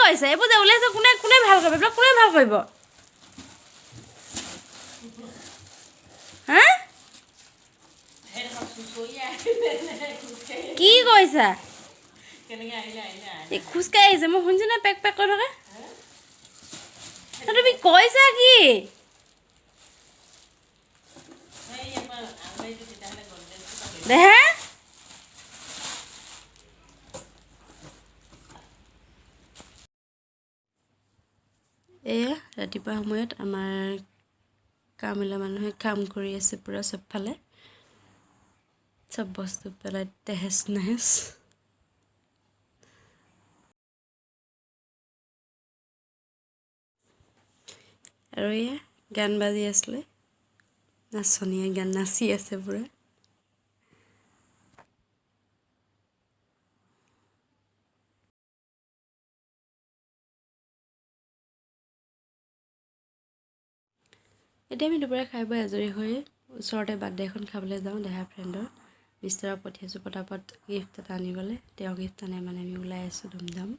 কৈছে এইবোৰ যে ওলাইছে কোনে কোনে ভাল কৰিব এইবিলাক কোনে ভাল কৰিব হা কি কৈছা এই খোজকাঢ়ি আহিছে মই শুনিছোঁ নে পেক পেক কৰি থকা তুমি কৈছা কি দেহা এয়া ৰাতিপুৱা সময়ত আমাৰ কামিলা মানুহে কাম কৰি আছে পুৰা চবফালে চব বস্তু পেলাই তেহেজ নেহেজ আৰু এয়া গান বাজি আছিলে নাচনীয়ে গান নাচি আছে পুৰা এতিয়া আমি দুপৰীয়া খাই বৈ আজৰি হৈ ওচৰতে বাৰ্থডে এখন খাবলৈ যাওঁ দেহা ফ্ৰেণ্ডৰ বিচৰা পঠিয়াইছোঁ পটাপট গিফ্ট এটা আনিবলৈ তেওঁ গিফ্ট আনে মানে আমি ওলাই আছোঁ ধুমধাম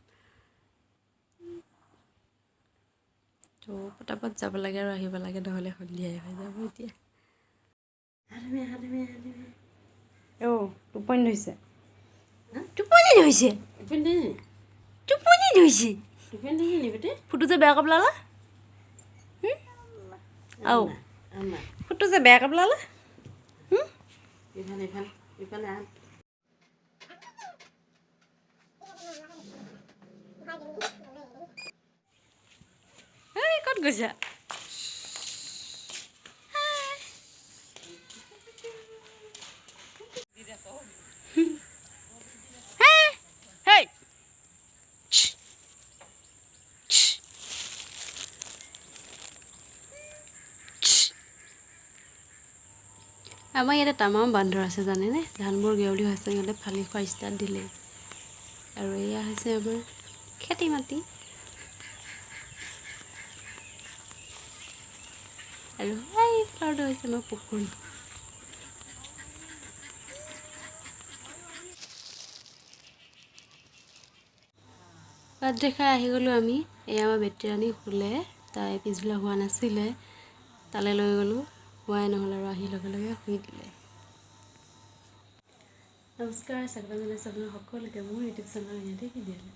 তো পটাপট যাব লাগে আৰু আহিব লাগে নহ'লে সন্ধিয়াই হৈ যাব এতিয়া টোপনি ধৰিছে টোপনি ধৰিছে টোপনি ধৰিছে ফুটো যে বেয়া কাপ লালা আও ফুটো যে বেয়া কাপ লালা ক'ত গৈছা আমাৰ ইয়াতে তামাম বান্দৰ আছে জানেনে ধানবোৰ গেউলি হৈছে সিহঁতে ফালি খোৱা ষ্টাৰ্ট দিলে আৰু এয়া হৈছে আমাৰ খেতি মাটি আৰু এই ফ্লাৱাৰটো হৈছে আমাৰ পুখুৰী বাৰ্থডে খাই আহি গ'লোঁ আমি এয়া আমাৰ বেটিৰানী শুলে তাই পিছবেলা হোৱা নাছিলে তালৈ লৈ গ'লোঁ হোৱাই নহ'ল আৰু আহি লগে লগে শুই দিলে নমস্কাৰ স্বাগতম জনাইছোঁ আপোনাৰ সকলোকে মোৰ ইউটিউব চেনেলৰ ইয়াতে ভিডিঅ'লৈ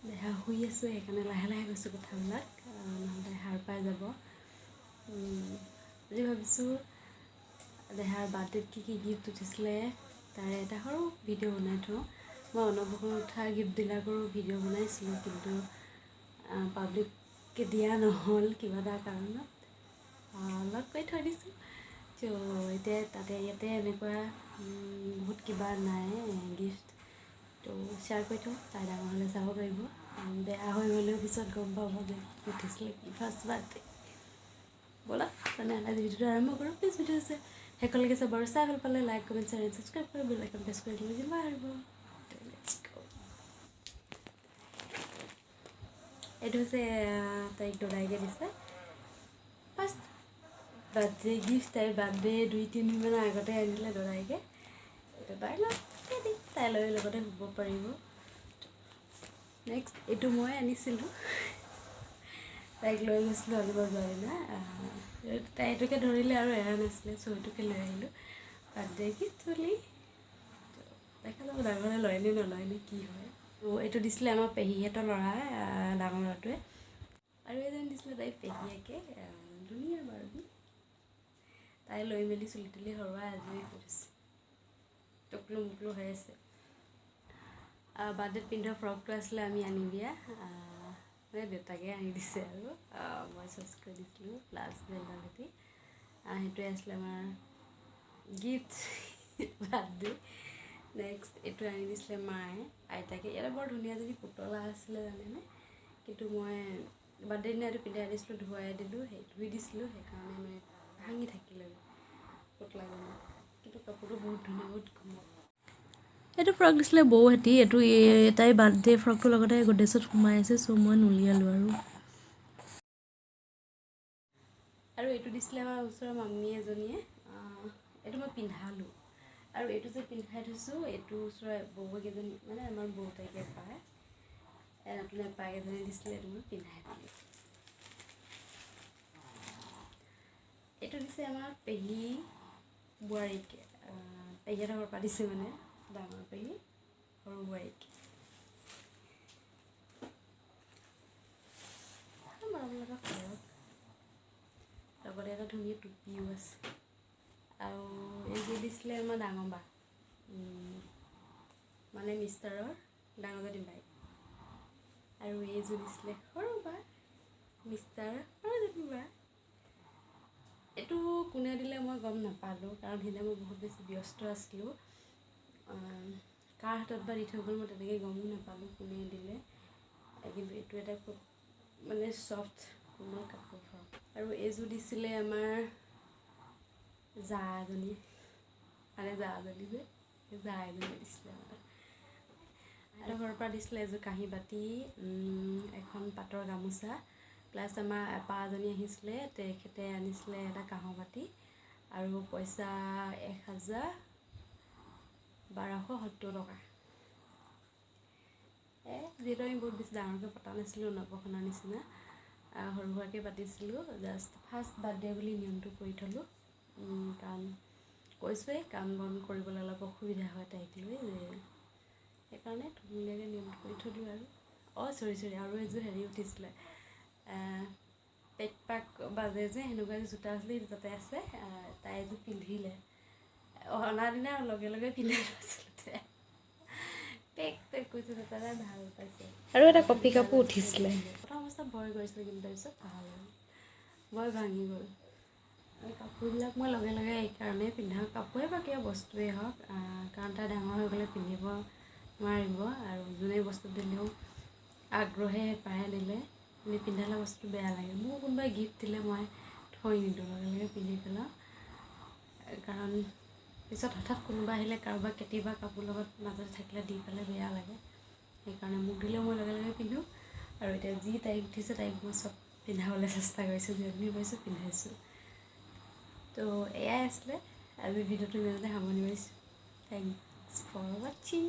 দেহা শুই আছোঁ সেইকাৰণে লাহে লাহে গৈছোঁ কথাবিলাক নহ'লে সাৰ পাই যাব আজি ভাবিছোঁ দেহাৰ বাৰ্থডেত কি কি গিফ্ট উঠিছিলে তাৰে এটা সৰু ভিডিঅ' বনাই থওঁ মই অনবসত উঠা গিফ্টবিলাকৰো ভিডিঅ' বনাইছিলোঁ কিন্তু পাব্লিককৈ দিয়া নহ'ল কিবা এটা কাৰণত লগ কৰি থৈ দিছোঁ তো এতিয়া ইয়াতে এনেকুৱা বহুত কিবা নাই গিফ্ট তো শ্বেয়াৰ কৰি থওঁ তাই ডাঙৰ হ'লে চাব পাৰিব বেয়া হৈ গ'লেও পিছত গম পাব যে উঠিছিলে কি ফাৰ্ষ্ট বাৰ্থডে ব'লা তেনেহ'লে আজি ভিডিঅ'টো আৰম্ভ কৰোঁ প্লিজ ভিডিঅ' আছে সকলোকে চাব আৰু চাই ভাল পালে like comment share and subscribe কৰিব বেল আইকন প্ৰেছ কৰি দিলে যিমান আহিব এইটো হৈছে তাইক দদাইকে দিছে ফাৰ্ষ্ট বাৰ্থডে গিফ্ট তাইৰ বাৰ্থডে 2-3 দিনমানৰ আগতে আনিলে দদাইকে এইটো তাই তাই লৈ লগতে শুব পাৰিব নেক্সট এইটো মই আনিছিলোঁ তাইক লৈ গৈছিলোঁ আনিব যোৱাই না তাই এইটোকে ধৰিলে আৰু এৰা নাছিলে চ' এইটোকে লৈ আহিলোঁ বাৰ্থডে গিফ্ট বুলি দেখা যাব ডাঙৰে লয়নে নলয়নে কি হয় এইটো দিছিলে আমাৰ পেহীহঁতৰ ল'ৰা ডাঙৰ ল'ৰাটোৱে আৰু এজন দিছিলে তাই পেহীয়েকে ধুনীয়া বাৰু তাই লৈ মেলি চুলি তুলি সৰুৱাই আজৰি কৰিছে টকলো মুকলো হৈ আছে বাৰ্থডেত পিন্ধা ফ্ৰকটো আছিলে আমি আনি দিয়া দেউতাকে আনি দিছে আৰু মই চইচ কৰি দিছিলোঁ প্লাছ বেল্টৰ সৈতে সেইটোৱে আছিলে আমাৰ গিফ্ট বাৰ্থডে নেক্সট এইটো আনি দিছিলে মায়ে আইতাকে ইয়াতে বৰ ধুনীয়া যদি পুতলা আছিলে জানেনে কিন্তু মই বাৰ্থডে দিনা এইটো পিন্ধাই দিছিলোঁ ধুৱাই দিলোঁ ধুই দিছিলোঁ সেইকাৰণে মানে ভাঙি থাকিলে পুতলাজনী কিন্তু কাপোৰটো বহুত ধুনীয়া বহুত কোমল এইটো ফ্ৰক দিছিলে বৌহঁতি এইটো তাই বাৰ্থডে ফ্ৰকটোৰ লগতে গড্ৰেজত সোমাই আছে চ' মই নুলিয়ালোঁ আৰু এইটো দিছিলে আমাৰ ওচৰৰ মামী এজনীয়ে এইটো মই পিন্ধালোঁ আৰু এইটো যে পিন্ধাই থৈছোঁ এইটো ওচৰৰ বৌকেইজনী মানে আমাৰ বৌতাইকে পায় নতুন এপাক এজনী দিছিলে এইটো মই পিন্ধাই দিলোঁ এইটো দিছে আমাৰ পেহী বোৱাৰীক পেহীহঁতৰ ঘৰৰ পৰা দিছে মানে ডাঙৰ পেহী সৰু বোৱাৰীক লগতে এটা ধুনীয়া টুপিও আছে আৰু এইযোৰ দিছিলে আমাৰ ডাঙৰ বা মানে মিষ্টাৰৰ ডাঙৰজনী বাই আৰু এইযোৰ দিছিলে সৰু বা মিষ্টাৰ সৰুজনী বা এইটো কোনে দিলে মই গম নাপালোঁ কাৰণ সেইদিনা মই বহুত বেছি ব্যস্ত আছিলোঁ কাৰ হাতত বা দি থৈ গ'ল মই তেনেকৈ গমো নাপালোঁ কোনে দিলে কিন্তু এইটো এটা খুব মানে ছফ্ট কোমল কাপোৰ ফ্ৰক আৰু এইযোৰ দিছিলে আমাৰ জা এজনী মানে জা এজনী দিছিলে আমাৰ আৰু ঘৰৰ পৰা দিছিলে এযোৰ কাঁহী বাতি এখন পাটৰ গামোচা প্লাছ আমাৰ আপা এজনী আহিছিলে তেখেতে আনিছিলে এটা কাঁহৰ বাতি আৰু পইচা 1,1270 টকা যিহেতু আমি বহুত বেছি ডাঙৰকৈ পতা নাছিলোঁ নৱখনৰ নিচিনা সৰু সুৰাকৈ পাতিছিলোঁ জাষ্ট ফাৰ্ষ্ট বাৰ্থডে বুলি নিয়মটো কৰি থ'লোঁ কাৰণ কৈছোঁৱেই কাম বন কৰিবলৈ অলপ অসুবিধা হয় তাইক লৈ যে সেইকাৰণে ধুনীয়াকৈ নিয়মটো কৰি থ'লোঁ আৰু চৰি আৰু এযোৰ হেৰি উঠিছিলে পেক পাক বাজে যে সেনেকুৱা এযোৰ জোতা আছিলে তাতে আছে তাই এযোৰ পিন্ধিলে অনা দিনা লগে লগে পিন্ধাই আচলতে পেক কৈছে তাই ভাল পাইছে আৰু এটা কফি কাপো উঠিছিলে প্ৰথম অৱস্থাত ভয় কৰিছিলে কিন্তু তাৰপিছত ভাল হ'ল ভয় ভাঙি গ'ল কাপোৰবিলাক মই লগে লগে এইকাৰণেই পিন্ধাওঁ কাপোৰে বা কিবা বস্তুৱেই হওক কাৰণ তাই ডাঙৰ হৈ গ'লে পিন্ধিব নোৱাৰিব আৰু যোনে বস্তু দিলেও আগ্ৰহে হেঁপাহে দিলে আমি পিন্ধালে বস্তুটো বেয়া লাগে মোক কোনোবাই গিফ্ট দিলে মই থৈ নিদিওঁ লগে লগে পিন্ধি পেলাওঁ কাৰণ পিছত হঠাৎ কোনোবা আহিলে কাৰোবাক কেতিয়াবা কাপোৰ লগত মাজতে থাকিলে দি পেলাই বেয়া লাগে সেইকাৰণে মোক দিলেও মই লগে লগে পিন্ধোঁ আৰু এতিয়া যি তাইক উঠিছে তাইক মই চব পিন্ধাবলৈ চেষ্টা কৰিছোঁ যিখিনি পাৰিছোঁ পিন্ধাইছোঁ তো এয়াই আছিলে আজি ভিডিঅ'টো ইমানতে সামৰণি মাৰিছোঁ থেংকছ ফৰ ৱাচিং।